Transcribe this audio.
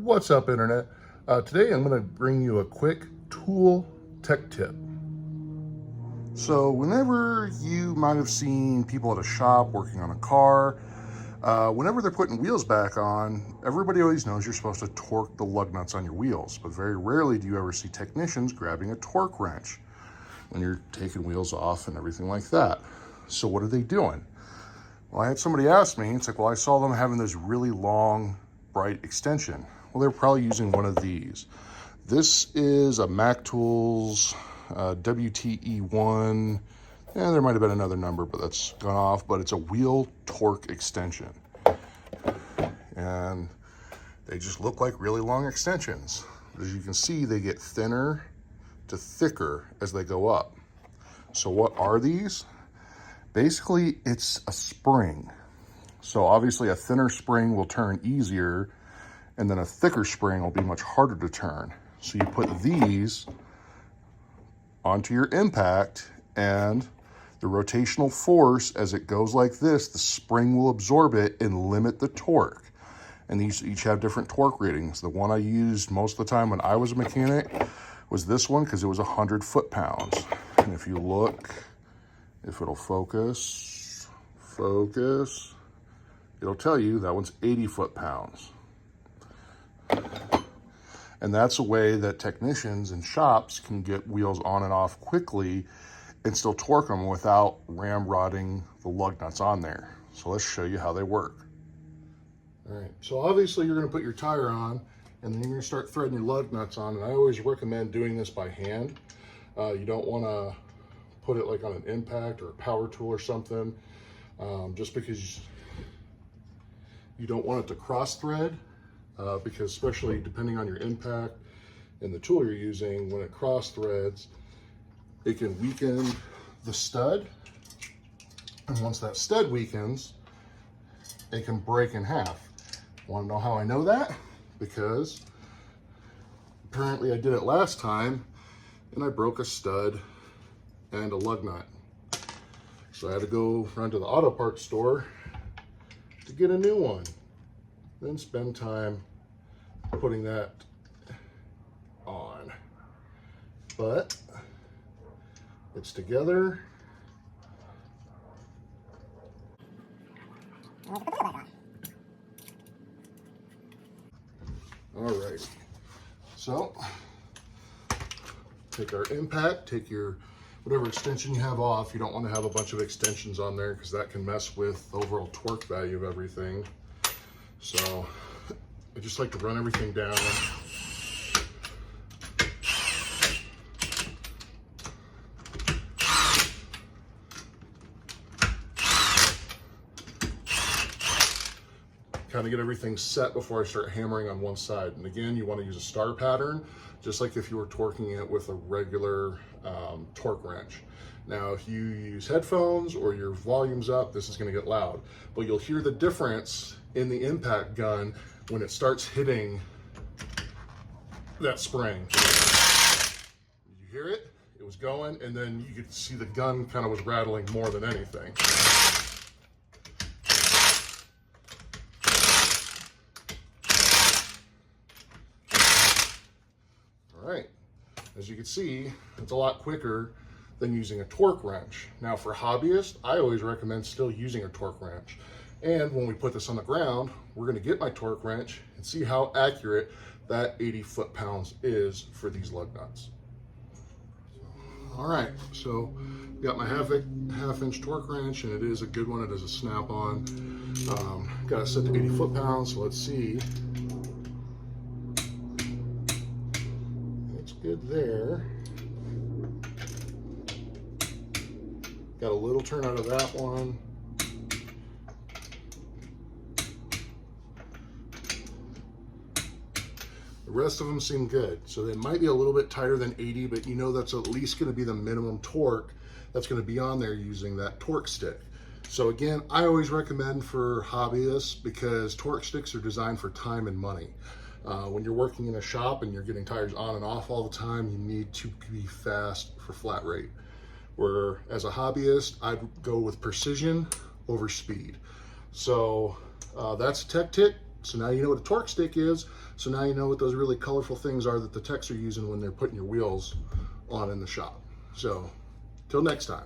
What's up, Internet? Today I'm going to bring you a quick tool tech tip. So whenever you might have seen people at a shop working on a car, whenever they're putting wheels back on, everybody always knows you're supposed to torque the lug nuts on your wheels, but very rarely do you ever see technicians grabbing a torque wrench when you're taking wheels off and everything like that. So what are they doing? Well, I had somebody ask me, it's like, well, I saw them having this really long, bright extension. Well, they're probably using one of these. This is a Mac Tools WTE1. Yeah, there might have been another number, but that's gone off, but it's a wheel torque extension. And they just look like really long extensions. As you can see, they get thinner to thicker as they go up. So what are these? Basically, it's a spring. So obviously a thinner spring will turn easier, and then a thicker spring will be much harder to turn. So you put these onto your impact, and the rotational force, as it goes like this, the spring will absorb it and limit the torque. And these each have different torque ratings. The one I used most of the time when I was a mechanic was this one, because it was 100 foot-pounds. And if you look, if it'll focus, it'll tell you that one's 80 foot-pounds. And that's a way that technicians and shops can get wheels on and off quickly and still torque them without ramrodding the lug nuts on there. So let's show you how they work. All right, so obviously you're gonna put your tire on, and then you're gonna start threading your lug nuts on, and I always recommend doing this by hand. You don't wanna put it like on an impact or a power tool or something, just because you don't want it to cross thread. Because especially depending on your impact and the tool you're using, when it cross threads, it can weaken the stud. And once that stud weakens, it can break in half. Want to know how I know that? Because apparently I did it last time and I broke a stud and a lug nut. So I had to go run to the auto parts store to get a new one. Then spend time putting that on. But it's together. All right. So take our impact, take your whatever extension you have off. You don't want to have a bunch of extensions on there because that can mess with the overall torque value of everything. So I just like to run everything down. Kind of get everything set before I start hammering on one side. And again, you want to use a star pattern, just like if you were torquing it with a regular torque wrench. Now, if you use headphones or your volume's up, this is going to get loud, but you'll hear the difference in the impact gun when it starts hitting that spring. You hear it? It was going, and then you could see the gun kind of was rattling more than anything. All right, as you can see, it's a lot quicker than using a torque wrench. Now for hobbyists, I always recommend still using a torque wrench. And when we put this on the ground, we're gonna get my torque wrench and see how accurate that 80 foot-pounds is for these lug nuts. All right, so got my half-inch torque wrench, and it is a good one. It is a snap-on. Got it set to 80 foot-pounds, so let's see. It's good there. Got a little turn out of that one. The rest of them seem good. So they might be a little bit tighter than 80, but you know that's at least gonna be the minimum torque that's gonna be on there using that torque stick. So again, I always recommend for hobbyists because torque sticks are designed for time and money. When you're working in a shop and you're getting tires on and off all the time, you need to be fast for flat rate. Where as a hobbyist, I'd go with precision over speed. So that's a tech tip. So now you know what a torque stick is. So now you know what those really colorful things are that the techs are using when they're putting your wheels on in the shop. So till next time.